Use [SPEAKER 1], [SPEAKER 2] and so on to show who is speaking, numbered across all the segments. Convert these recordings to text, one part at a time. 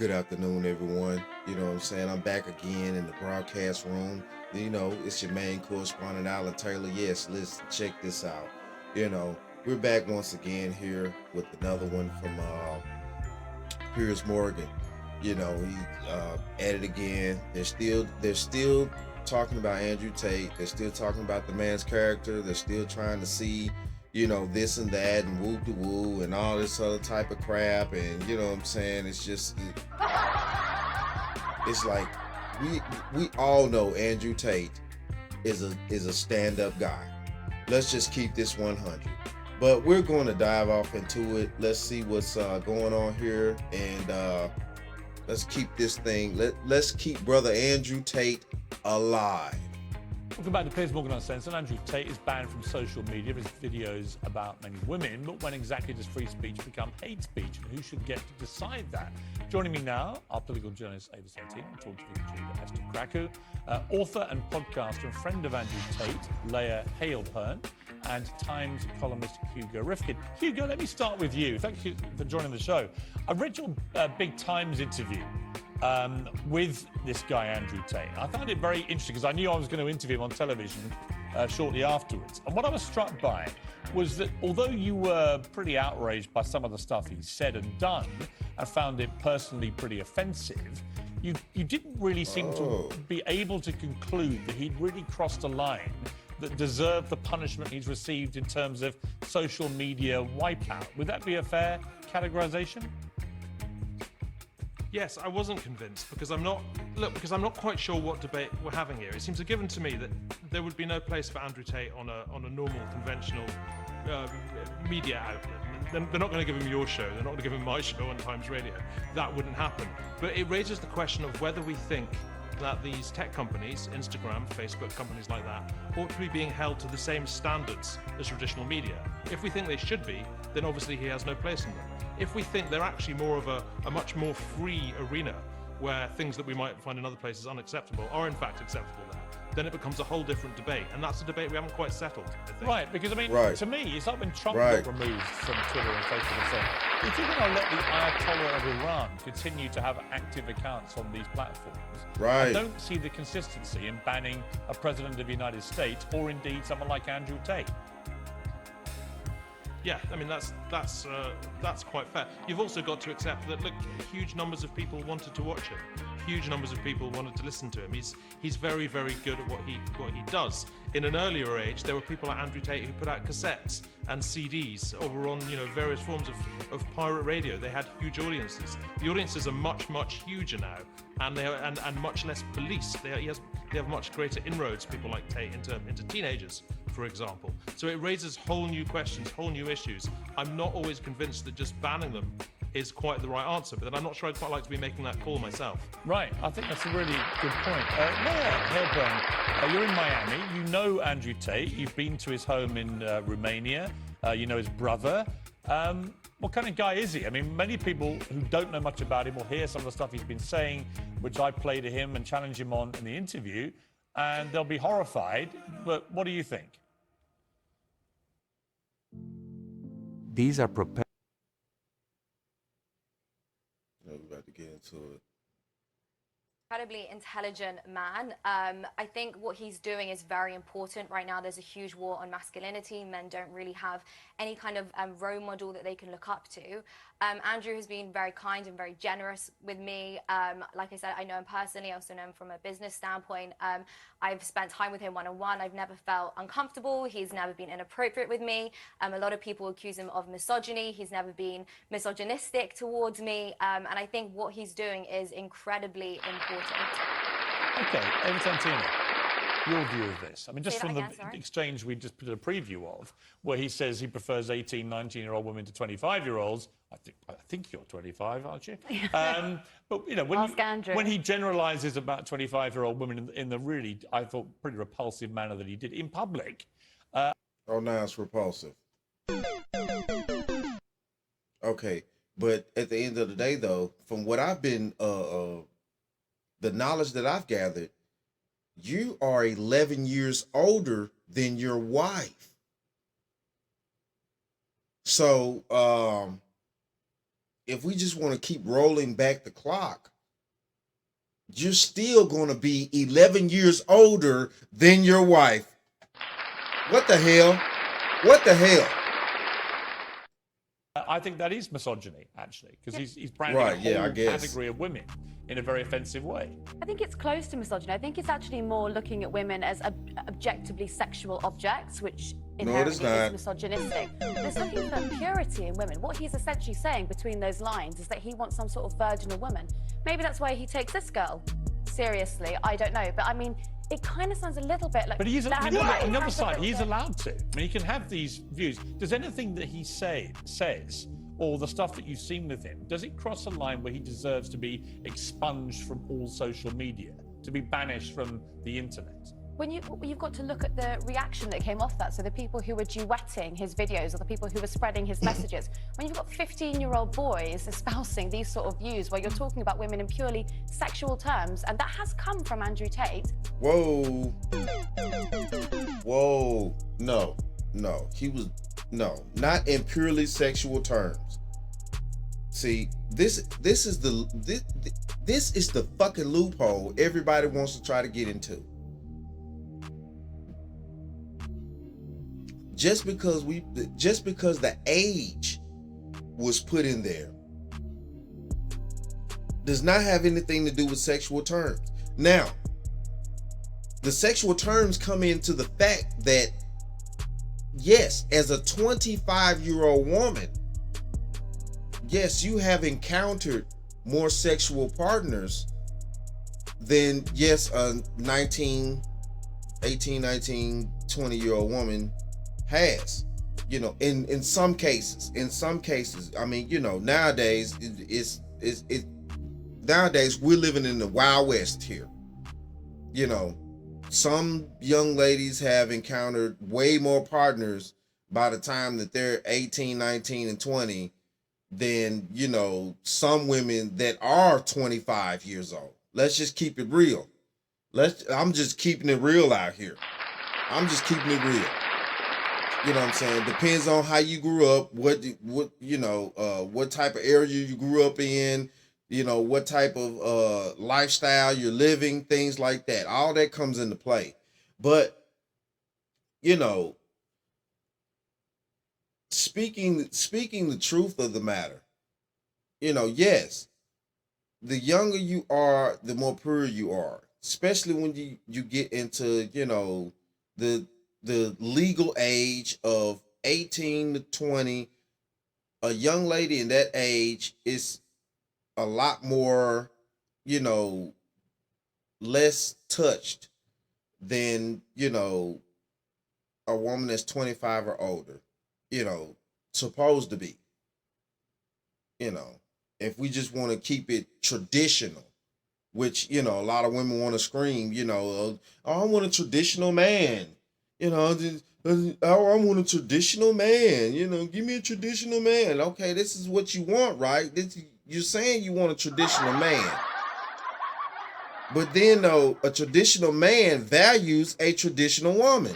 [SPEAKER 1] Good afternoon, everyone. You know what I'm saying? I'm back again in the broadcast room. You know, it's your main correspondent, Alan Taylor. Yes, let's check this out. You know, we're back once again here with another one from Piers Morgan. You know, he at it again. They're still talking about Andrew Tate. They're still talking about the man's character. They're still trying to see, this and that and woo de woo and all this other type of crap. And you know what I'm saying? It's like we all know Andrew Tate is a stand up guy. Let's just keep this 100. But we're going to dive off into it. Let's see what's going on here, and let's keep this thing. Let's keep brother Andrew Tate alive.
[SPEAKER 2] Welcome back to Piers Morgan Uncensored. Andrew Tate is banned from social media for his videos about mainly women, but when exactly does free speech become hate speech, and who should get to decide that? Joining me now, our political journalist Ava Santini, and talk to the YouTuber Esther Kraku, author and podcaster and friend of Andrew Tate, Leah Haleburn, and Times columnist Hugo Rifkin. Hugo, let me start with you. Thank you for joining the show. I read your big Times interview with this guy, Andrew Tate. I found it very interesting because I knew I was going to interview him on television shortly afterwards. And what I was struck by was that although you were pretty outraged by some of the stuff he said and done and found it personally pretty offensive, you didn't really seem to be able to conclude that he'd really crossed a line that deserved the punishment he's received in terms of social media wipeout. Would that be a fair categorization?
[SPEAKER 3] Yes, I wasn't convinced because I'm not quite sure what debate we're having here. It seems a given to me that there would be no place for Andrew Tate on a normal conventional media outlet. They're not going to give him your show. They're not going to give him my show on Times Radio. That wouldn't happen. But it raises the question of whether we think that these tech companies, Instagram, Facebook, companies like that, ought to be being held to the same standards as traditional media. If we think they should be, then obviously he has no place in them. If we think they're actually more of a much more free arena where things that we might find in other places unacceptable are in fact acceptable there, then it becomes a whole different debate. And that's a debate we haven't quite settled, I think.
[SPEAKER 2] Right, because I mean, to me, it's like when Trump got removed from Twitter and Facebook and so on. If you're going to let the Ayatollah of Iran continue to have active accounts on these platforms, I don't see the consistency in banning a president of the United States or indeed someone like Andrew Tate.
[SPEAKER 3] Yeah, I mean that's quite fair. You've also got to accept that look, huge numbers of people wanted to watch him. Huge numbers of people wanted to listen to him. He's very, very good at what he does. In an earlier age, there were people like Andrew Tate who put out cassettes and CDs or were on various forms of pirate radio. They had huge audiences. The audiences are much, much huger now, and they are and much less policed. They have much greater inroads. People like Tate into teenagers, for example. So it raises whole new questions, whole new issues. I'm not always convinced that just banning them is quite the right answer, but then I'm not sure I'd quite like to be making that call myself.
[SPEAKER 2] Right, I think that's a really good point. Leah Haleburn, you're in Miami. You know Andrew Tate. You've been to his home in Romania. You know his brother. What kind of guy is he? I mean, many people who don't know much about him will hear some of the stuff he's been saying, which I play to him and challenge him on in the interview, and they'll be horrified. But what do you think?
[SPEAKER 4] These are prepared.
[SPEAKER 1] We're about to get into it.
[SPEAKER 5] Incredibly intelligent man. I think what he's doing is very important. Right now, there's a huge war on masculinity. Men don't really have any kind of role model that they can look up to. Andrew has been very kind and very generous with me. Like I said, I know him personally. I also know him from a business standpoint. I've spent time with him one-on-one. I've never felt uncomfortable. He's never been inappropriate with me. A lot of people accuse him of misogyny. He's never been misogynistic towards me. And I think what he's doing is incredibly important.
[SPEAKER 2] Okay, Ava Santini, your view of this. I mean, just from the exchange we just put a preview of, where he says he prefers 18, 19-year-old women to 25-year-olds. I think you're 25, aren't you? But, when he generalises about 25-year-old women in the really, I thought, pretty repulsive manner that he did in public.
[SPEAKER 1] Oh, now it's repulsive. Okay, but at the end of the day, though, from what I've been, the knowledge that I've gathered, you are 11 years older than your wife. So, if we just want to keep rolling back the clock, you're still going to be 11 years older than your wife. What the hell? What the hell?
[SPEAKER 2] I think that is misogyny, actually, because he's branding
[SPEAKER 1] Right,
[SPEAKER 2] a
[SPEAKER 1] yeah, I
[SPEAKER 2] whole
[SPEAKER 1] guess.
[SPEAKER 2] category of women in a very offensive way.
[SPEAKER 6] I think it's close to misogyny. I think it's actually more looking at women as objectively sexual objects, which inherently is misogynistic. There's something for purity in women. What he's essentially saying between those lines is that he wants some sort of virginal woman. Maybe that's why he takes this girl seriously. I don't know. But I mean, it kind of sounds a little bit like...
[SPEAKER 2] But he's,
[SPEAKER 6] that-
[SPEAKER 2] on the other side, he's allowed to. I mean, he can have these views. Does anything that he says, or the stuff that you've seen with him, does it cross a line where he deserves to be expunged from all social media, to be banished from the internet?
[SPEAKER 6] You've got to look at the reaction that came off that. So the people who were duetting his videos or the people who were spreading his messages. When you've got 15-year-old boys espousing these sort of views where you're talking about women in purely sexual terms, and that has come from Andrew Tate.
[SPEAKER 1] Whoa. Whoa. No. He was, no, not in purely sexual terms. See, this is the fucking loophole everybody wants to try to get into. Just because the age was put in there does not have anything to do with sexual terms. Now, the sexual terms come into the fact that, yes, as a 25-year-old woman, yes, you have encountered more sexual partners than, yes, a 18, 19, 20-year-old woman has. You know, in some cases, I mean, you know, nowadays nowadays we're living in the Wild West here. You know, some young ladies have encountered way more partners by the time that they're 18, 19, and 20 than, you know, some women that are 25 years old. Let's just keep it real. I'm just keeping it real out here. I'm just keeping it real. You know what I'm saying? Depends on how you grew up, what you know, what type of area you grew up in, you know, what type of lifestyle you're living, things like that. All that comes into play. But, you know, speaking the truth of the matter, you know, yes, the younger you are, the more pure you are, especially when you get into, you know, the legal age of 18 to 20. A young lady in that age is a lot more, you know, less touched than, you know, a woman that's 25 or older, you know, supposed to be. You know, if we just want to keep it traditional, which, you know, a lot of women want to scream, you know, oh, I want a traditional man. You know, I want a traditional man. You know, give me a traditional man. Okay, this is what you want, right? You're saying you want a traditional man. But then, though, a traditional man values a traditional woman.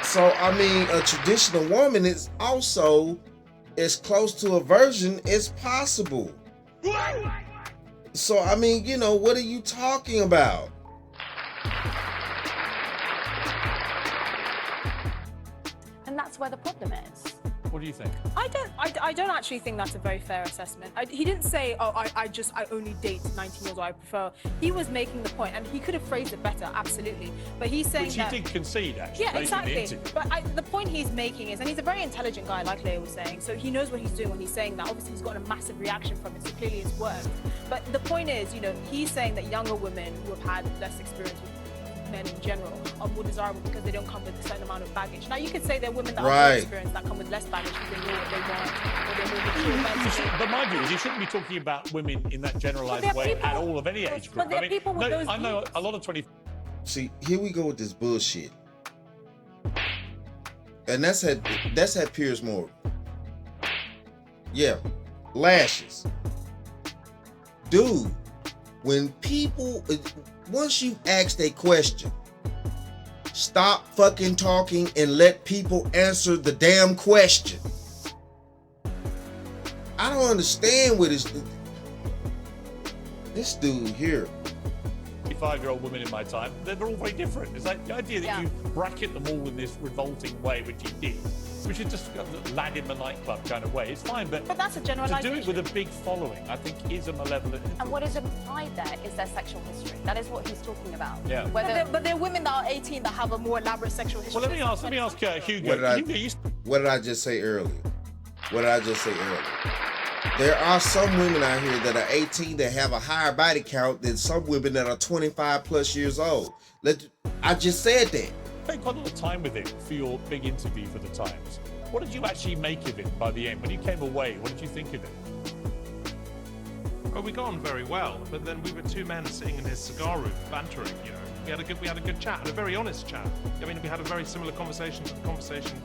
[SPEAKER 1] So, I mean, a traditional woman is also as close to a virgin as possible. So, I mean, you know, what are you talking about?
[SPEAKER 6] And that's where the problem is.
[SPEAKER 2] What do you think?
[SPEAKER 7] I don't actually think that's a very fair assessment. He didn't say, oh, I only date 19 years old, I prefer. He was making the point, and he could have phrased it better, absolutely. But he's saying
[SPEAKER 2] Which
[SPEAKER 7] that...
[SPEAKER 2] he did concede, actually.
[SPEAKER 7] Yeah, exactly.
[SPEAKER 2] In the interview.
[SPEAKER 7] But the point he's making is, and he's a very intelligent guy, like Leah was saying, so he knows what he's doing when he's saying that. Obviously, he's got a massive reaction from it, so clearly it's worked. But the point is, you know, he's saying that younger women who have had less experience with men in general are more desirable because they don't come with a certain amount of baggage. Now, you could say there are women that are more experienced that come with less baggage because they know what they want, or they're more mature.
[SPEAKER 2] But my view is you shouldn't be talking about women in that generalised way at all of any age group.
[SPEAKER 7] But there are people with those
[SPEAKER 2] I know
[SPEAKER 7] views.
[SPEAKER 2] a lot of 20.
[SPEAKER 1] See, here we go with this bullshit. And that's had Piers Morgan. Yeah, lashes. Dude, when people, once you asked a question, stop fucking talking and let people answer the damn question. don't understand what this dude here.
[SPEAKER 2] 25-year-old women in my time, they're all very different. It's like the idea that you bracket them all in this revolting way, which he did, which is just a lad in the nightclub kind of way. It's fine, but
[SPEAKER 7] that's a generalization.
[SPEAKER 2] To do it with a big following, I think, is a malevolent influence.
[SPEAKER 6] And what is implied there is their sexual history. That is what he's talking about.
[SPEAKER 2] Yeah.
[SPEAKER 7] But there are women that are 18 that have a more elaborate sexual history.
[SPEAKER 2] Well, let me ask Hugo.
[SPEAKER 1] What did I just say earlier? There are some women out here that are 18 that have a higher body count than some women that are 25 plus years old. I just said that.
[SPEAKER 2] You spent quite a lot of time with him for your big interview for the Times. What did you actually make of it by the end? When you came away, what did you think of it?
[SPEAKER 3] Well, we got on very well, but then we were two men sitting in his cigar room, bantering, you know. We had a good chat, and a very honest chat. I mean, we had a very similar conversation to the conversation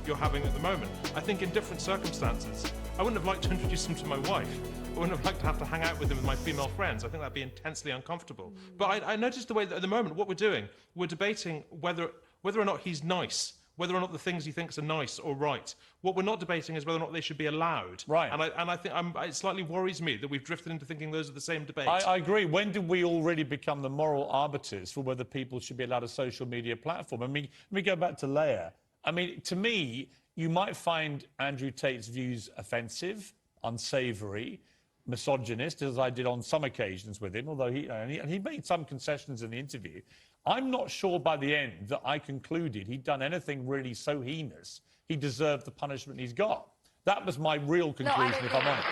[SPEAKER 3] you're having at the moment. I think in different circumstances, I wouldn't have liked to introduce him to my wife. I wouldn't have liked to have to hang out with him with my female friends. I think that'd be intensely uncomfortable. But I noticed the way that at the moment, what we're doing, we're debating whether or not he's nice, whether or not the things he thinks are nice or right. What we're not debating is whether or not they should be allowed.
[SPEAKER 2] Right.
[SPEAKER 3] And I think it slightly worries me that we've drifted into thinking those are the same debates.
[SPEAKER 2] I agree. When did we already become the moral arbiters for whether people should be allowed a social media platform? I mean, let me go back to Leah. I mean, to me, you might find Andrew Tate's views offensive, unsavoury, misogynist, as I did on some occasions with him, although he made some concessions in the interview. I'm not sure by the end that I concluded he'd done anything really so heinous he deserved the punishment he's got. That was my real conclusion, if I'm honest.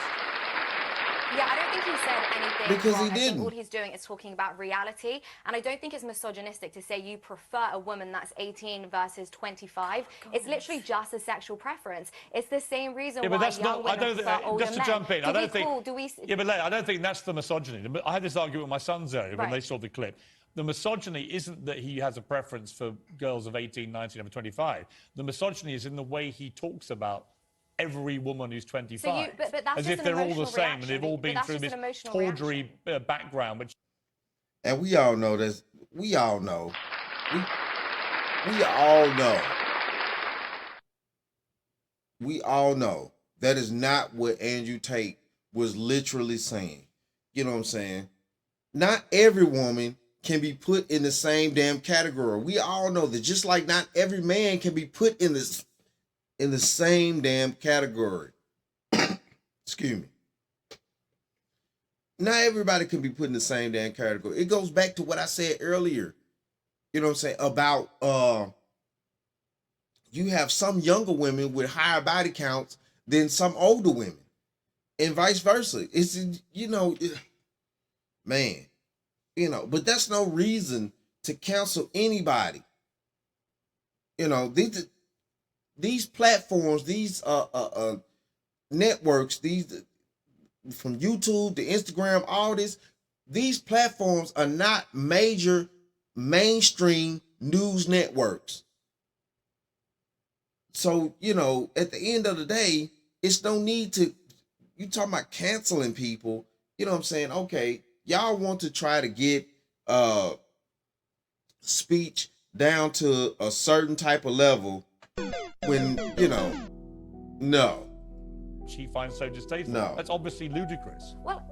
[SPEAKER 5] Yeah, I don't think he said anything
[SPEAKER 1] because
[SPEAKER 5] wrong.
[SPEAKER 1] he didn't.
[SPEAKER 5] I think all he's doing is talking about reality, and I don't think it's misogynistic to say you prefer a woman that's 18 versus 25. It's literally just a sexual preference. It's the same reason
[SPEAKER 2] Yeah, but
[SPEAKER 5] why
[SPEAKER 2] that's
[SPEAKER 5] young
[SPEAKER 2] not. I
[SPEAKER 5] women
[SPEAKER 2] don't
[SPEAKER 5] prefer older
[SPEAKER 2] just to
[SPEAKER 5] men.
[SPEAKER 2] jump in. I don't think.
[SPEAKER 5] Yeah,
[SPEAKER 2] but Leah, I don't think that's the misogyny. I had this argument with my sons earlier when they saw the clip. The misogyny isn't that he has a preference for girls of 18, 19, and 25. The misogyny is in the way he talks about every woman who's 25,
[SPEAKER 5] but that's
[SPEAKER 2] as if they're all the same and they've all been through this tawdry background.
[SPEAKER 1] And we all know this. We all know. We all know. We all know that is not what Andrew Tate was literally saying. You know what I'm saying? Not every woman can be put in the same damn category. We all know that, just like not every man can be put in the same damn category. Excuse me. Not everybody can be put in the same damn category. It goes back to what I said earlier. You know what I'm saying? About you have some younger women with higher body counts than some older women, and vice versa. It's, man, but that's no reason to cancel anybody. These platforms, these networks, these from YouTube to Instagram, all this, these platforms are not major mainstream news networks. So, at the end of the day, it's no need to, you talking about canceling people, you know what I'm saying? Okay, y'all want to try to get speech down to a certain type of level when, no.
[SPEAKER 2] She finds so distasteful.
[SPEAKER 1] No.
[SPEAKER 2] That's obviously ludicrous.
[SPEAKER 5] Well,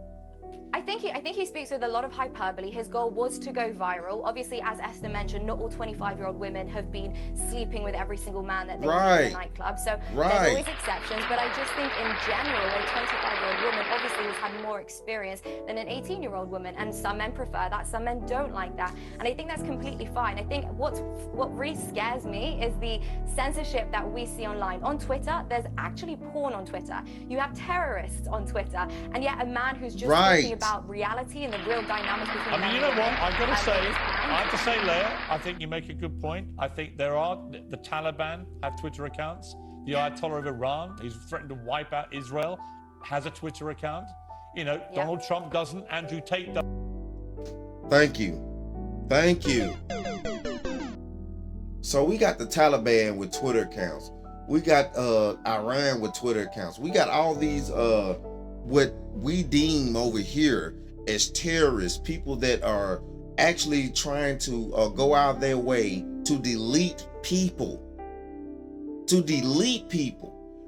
[SPEAKER 5] I think he speaks with a lot of hyperbole. His goal was to go viral. Obviously, as Esther mentioned, not all 25-year-old women have been sleeping with every single man that they meet in the nightclub. So there's always exceptions. But I just think in general, a 25-year-old woman obviously has had more experience than an 18-year-old woman. And some men prefer that, some men don't like that. And I think that's completely fine. I think what really scares me is the censorship that we see online. On Twitter, there's actually porn on Twitter. You have terrorists on Twitter. And yet a man who's just talking about reality and the real dynamics between men.
[SPEAKER 2] You know what? I have to say, Leah, I think you make a good point. I think the Taliban have Twitter accounts. The Ayatollah of Iran, who's threatened to wipe out Israel, has a Twitter account. Donald Trump doesn't. Andrew Tate doesn't.
[SPEAKER 1] Thank you. So we got the Taliban with Twitter accounts. We got Iran with Twitter accounts. We got all these what we deem over here as terrorists, people that are actually trying to go out their way to delete people.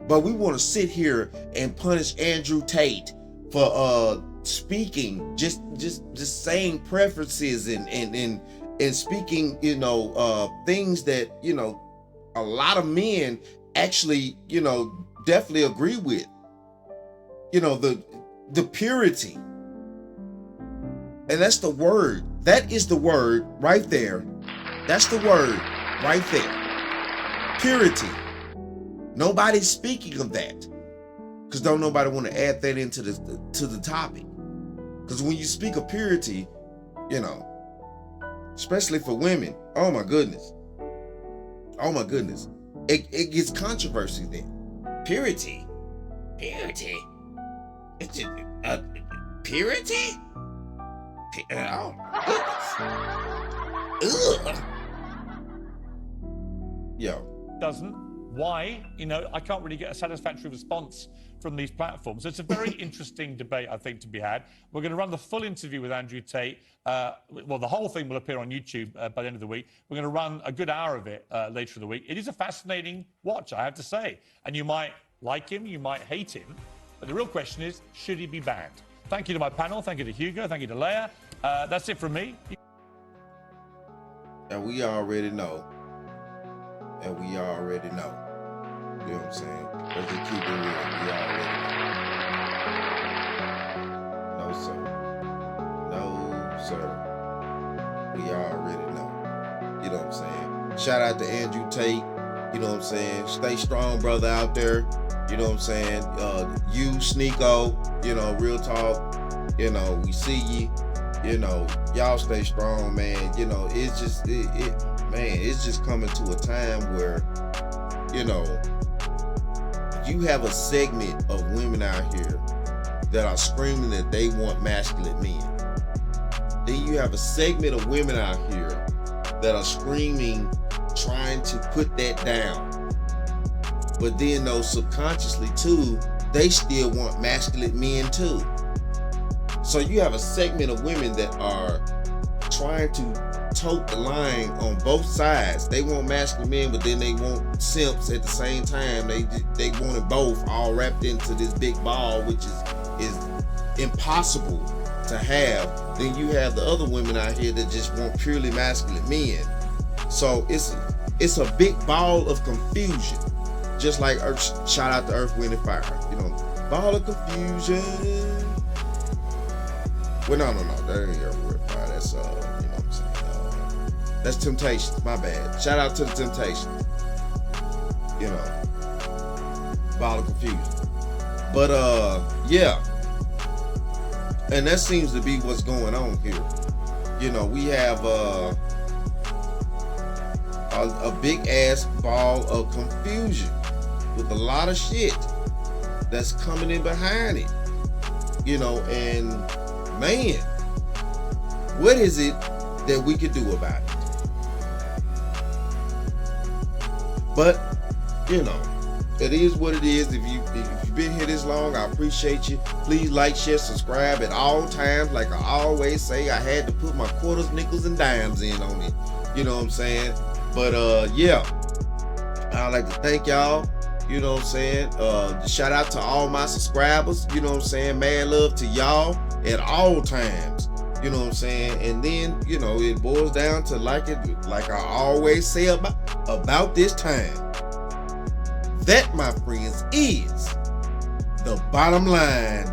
[SPEAKER 1] But we want to sit here and punish Andrew Tate for speaking, just saying preferences and speaking, you know, things that, you know, a lot of men actually, you know, definitely agree with. You know, the purity. And that's the word. That is the word right there. That's the word right there. Purity. Nobody's speaking of that. Because don't nobody want to add that into the topic. Because when you speak of purity, you know, especially for women, oh my goodness. Oh my goodness. It gets controversy then. Purity? Purity? It's just, purity? Oh my goodness. Ugh. Yo.
[SPEAKER 2] Doesn't. Why? You know, I can't really get a satisfactory response from these platforms. So it's a very interesting debate, I think, to be had. We're going to run the full interview with Andrew Tate. Well, the whole thing will appear on YouTube by the end of the week. We're going to run a good hour of it later in the week. It is a fascinating watch, I have to say. And you might like him, you might hate him. But the real question is, should he be banned? Thank you to my panel. Thank you to Hugo. Thank you to Leah. That's it from me.
[SPEAKER 1] And we already know. And we already know. You know what I'm saying? Let's just keep it real. We already know. No, sir. No, sir. We already know. You know what I'm saying? Shout out to Andrew Tate. You know what I'm saying? Stay strong, brother, out there. You know what I'm saying? You, Sneeko, you know, real talk. You know, we see you. You know, y'all stay strong, man. You know, it's just, man, it's just coming to a time where, you know, you have a segment of women out here that are screaming that they want masculine men. Then you have a segment of women out here that are screaming, trying to put that down. But then though subconsciously too, they still want masculine men too. So you have a segment of women that are trying to tote the line on both sides. They want masculine men, but then they want simps at the same time. They want it both, all wrapped into this big ball, which is impossible to have. Then you have the other women out here that just want purely masculine men. So it's a big ball of confusion. Just like Earth, shout out to Earth, Wind, and Fire. You know, ball of confusion. Well, no, that ain't Earth, Wind, and Fire. That's you know what I'm saying. That's Temptations. My bad. Shout out to the Temptations. You know, ball of confusion. But yeah, and that seems to be what's going on here. You know, we have a big ass ball of confusion with a lot of shit that's coming in behind it, you know, and man, what is it that we could do about it? But, you know, it is what it is. If you've been here this long, I appreciate you. Please like, share, subscribe at all times. Like I always say, I had to put my quarters, nickels, and dimes in on it. You know what I'm saying? But yeah, I'd like to thank y'all. You know what I'm saying? Shout out to all my subscribers. You know what I'm saying? Mad love to y'all at all times. You know what I'm saying? And then, you know, it boils down to like I always say about this time. That, my friends, is the bottom line